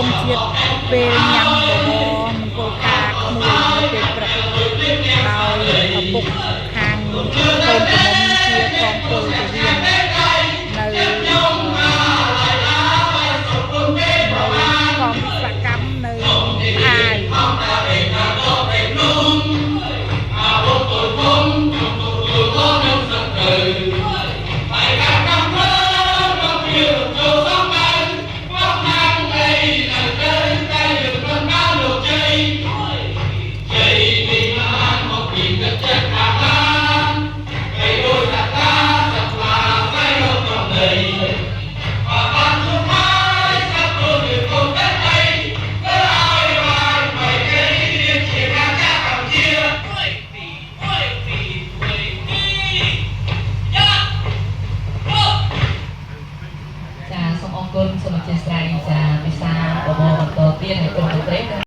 ទង់ជាតិពេលញ៉ាំបបរមង្គលការក្មួយនៅពេលព្រឹកដោយឪពុកខាងកូនក្រមុំជាកងពលទាហាននៅកងវិស្វកម្មនៅអាសូមអរគុណសូមអធិស្ឋានចាវិសាបបបន្តទៀតឲ្យគុំប្រទេស